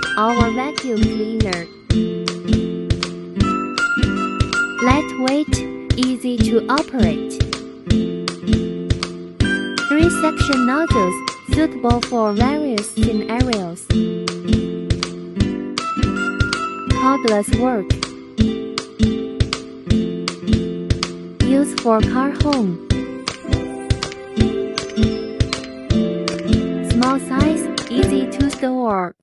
get our vacuum cleaner. Lightweight, easy to operate. 3-section nozzles suitable for various scenarios. Cordless work. Used for car home. Small size, easy to store.